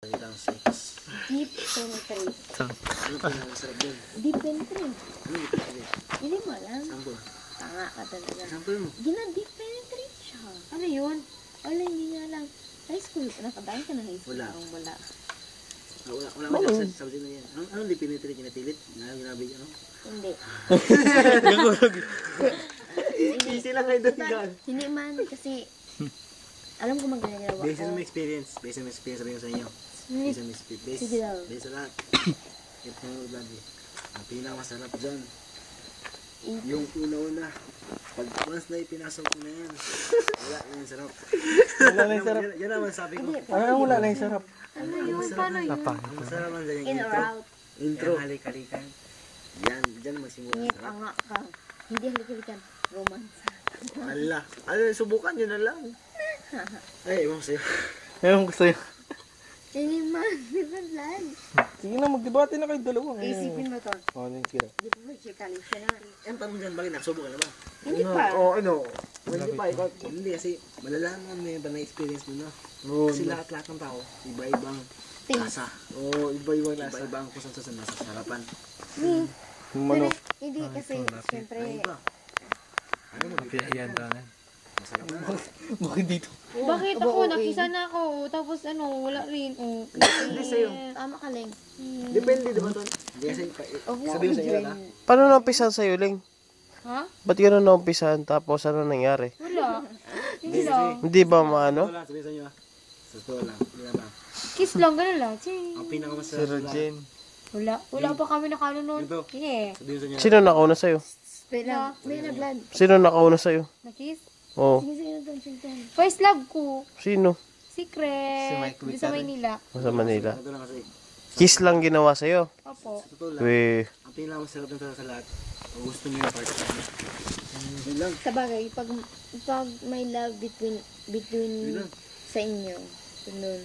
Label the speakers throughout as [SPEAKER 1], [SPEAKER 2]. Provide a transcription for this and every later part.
[SPEAKER 1] Ang sex.
[SPEAKER 2] Deep penetrate.
[SPEAKER 1] Ano po yung sarap doon?
[SPEAKER 2] Deep penetrate.
[SPEAKER 1] Ano yung penetrate?
[SPEAKER 2] Hindi mo alam.
[SPEAKER 1] Sample.
[SPEAKER 2] Tanga ka talaga.
[SPEAKER 1] Sample mo.
[SPEAKER 2] Gina-deep penetrate siya. Ano yun? Wala, hindi nga lang. High school, nakadain ka na high school.
[SPEAKER 1] Wala.
[SPEAKER 2] Wala.
[SPEAKER 1] Wala ko sa subject na yan. Anong di penetrate? Kinatilit? Ginabig ano?
[SPEAKER 2] Hindi.
[SPEAKER 1] Easy lang kayo doon gan.
[SPEAKER 2] Hindi man, kasi alam ko magagalawa
[SPEAKER 1] Based on
[SPEAKER 2] ko.
[SPEAKER 1] my experience. Based on my experience sabi ko sa inyo. Based on my experience.
[SPEAKER 2] Sige daw.
[SPEAKER 1] Based on lahat. Ito yung lagi. Ang pinakamasarap dyan. Yung una-una. Pag once na ipinasok ko na yan. Wala na yung sarap.
[SPEAKER 3] Wala na yung sarap.
[SPEAKER 1] Yan naman sabi ko.
[SPEAKER 3] Ano wala na yung sarap?
[SPEAKER 2] Ano yun? Paano yun?
[SPEAKER 1] Ang masarap man dyan yung
[SPEAKER 2] In or
[SPEAKER 1] intro.
[SPEAKER 2] out?
[SPEAKER 1] Intro. Halik-halikan. Yan. Dyan magsimula
[SPEAKER 2] Ngip,
[SPEAKER 1] ang sarap.
[SPEAKER 2] anga ka. Hindi halik-halikan. Romansa.
[SPEAKER 1] Ala. Ano, subukan nyo na lang. Ay, ewan ko sa'yo.
[SPEAKER 3] Ewan ko sa'yo.
[SPEAKER 2] Hindi man. Di ba lan?
[SPEAKER 3] Sige na, magdebate na kayo dalawa.
[SPEAKER 2] Isipin mo to.
[SPEAKER 3] Oh, ano yung tira?
[SPEAKER 2] Di ba vertically siya na?
[SPEAKER 1] Ang tanong dyan, bakit nakasubukan na ba?
[SPEAKER 2] Hindi pa.
[SPEAKER 1] Ano? Hindi pa, ikaw. Hindi, kasi malalaman mo yung ba na-experience mo na. Kasi lahat-lahat ng tao, iba-ibang
[SPEAKER 2] Taste.
[SPEAKER 1] lasa.
[SPEAKER 3] Iba-ibang lasa.
[SPEAKER 1] Iba-ibang kung saan nasa harapan.
[SPEAKER 2] Hmm.
[SPEAKER 3] Yung manok.
[SPEAKER 2] Hindi kasi, syempre,
[SPEAKER 1] Iba. Ano mo,
[SPEAKER 4] Pinahiyan ka na.
[SPEAKER 1] masarap na.
[SPEAKER 3] Bakit dito?
[SPEAKER 5] Bakit
[SPEAKER 2] Aba,
[SPEAKER 5] ako?
[SPEAKER 2] okay.
[SPEAKER 5] Nakisa na ako. Tapos ano, wala rin. Oh.
[SPEAKER 1] Depende sa'yo.
[SPEAKER 2] tama ka lang.
[SPEAKER 1] Depende, di ba, Ton? Hindi kasi, sabi ko sa iyo na.
[SPEAKER 4] Paano na-umpisahan sa'yo, Ling?
[SPEAKER 5] Ha?
[SPEAKER 4] Ba't ka na na-umpisahan tapos ano nangyari?
[SPEAKER 5] Wala. Hindi lang.
[SPEAKER 4] Hindi ba maano?
[SPEAKER 1] Wala, sabi sa inyo ah. Sa totoo lang. Hindi naman.
[SPEAKER 5] Kiss lang, ganun lang. Ching.
[SPEAKER 1] Ang
[SPEAKER 4] Si
[SPEAKER 1] pinakamasarap sa lahat.
[SPEAKER 4] Regine.
[SPEAKER 5] Wala. Wala pa kami nakano nun.
[SPEAKER 1] Ito.
[SPEAKER 5] Yeah.
[SPEAKER 1] Sabi ko sa inyo.
[SPEAKER 4] Sino nakauna sa'yo?
[SPEAKER 2] Pera, may na blood.
[SPEAKER 4] Sino nakauna sa'yo?
[SPEAKER 5] Na-kiss?
[SPEAKER 4] Oo.
[SPEAKER 2] Sige, sige na to, sige na.
[SPEAKER 5] First love ko.
[SPEAKER 4] Sino?
[SPEAKER 5] Secret. Di sa Maynila.
[SPEAKER 4] Sa Manila.
[SPEAKER 1] Ito lang kasi.
[SPEAKER 4] Kiss lang ginawa sa'yo.
[SPEAKER 5] Opo.
[SPEAKER 1] Sa totoo lang.
[SPEAKER 4] We,
[SPEAKER 1] Ang pinakamasarap ng sa lahat. Kung gusto niyo yung part. Yun lang.
[SPEAKER 2] Sa bagay, pag may love between
[SPEAKER 1] Yun lang.
[SPEAKER 2] sa inyo, ganun.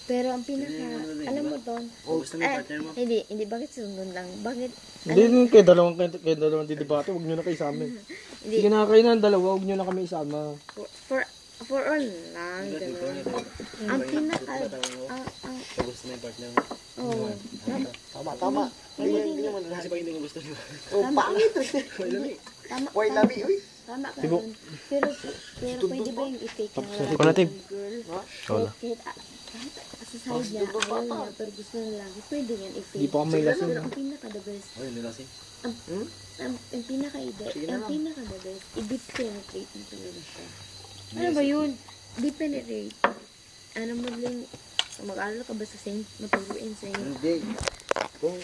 [SPEAKER 2] Pero ang pinaka, alam mo to,
[SPEAKER 1] Kung gusto niyo yung partner mo.
[SPEAKER 2] hindi, bakit sunod lang? Bakit,
[SPEAKER 3] Hindi, kayo dalawang didebate, huwag nyo na kayo isama. Sige na kayo na dalawa, huwag nyo na kami isama.
[SPEAKER 2] for all lang, ganun. Ang pinaka,
[SPEAKER 1] Kung gusto niyo yung partner mo.
[SPEAKER 2] oh,
[SPEAKER 1] Tama. Hindi naman. Kasi pag hindi mo gusto niyo.
[SPEAKER 2] tama, tama,
[SPEAKER 1] Why labi, uy.
[SPEAKER 2] tama ka dun. Pero pwede ba yung i-take na
[SPEAKER 4] Wala,
[SPEAKER 2] wala
[SPEAKER 4] Tib.
[SPEAKER 2] girl?
[SPEAKER 4] Wala.
[SPEAKER 2] Sa side niya, ayaw niya, pero gusto na lagi. Pwede yan i-take.
[SPEAKER 3] Hindi pa kami lasing.
[SPEAKER 2] Pero ang pinaka the best,
[SPEAKER 1] Uy, hindi kasi.
[SPEAKER 2] ang pinaka the best, i-deep penetrate mo talaga siya.
[SPEAKER 5] Ano ba yun?
[SPEAKER 2] Deep penetrate. Ano mo lang, mag-aaral ka ba sa same maturuin sa inyo?
[SPEAKER 1] Hindi. Kung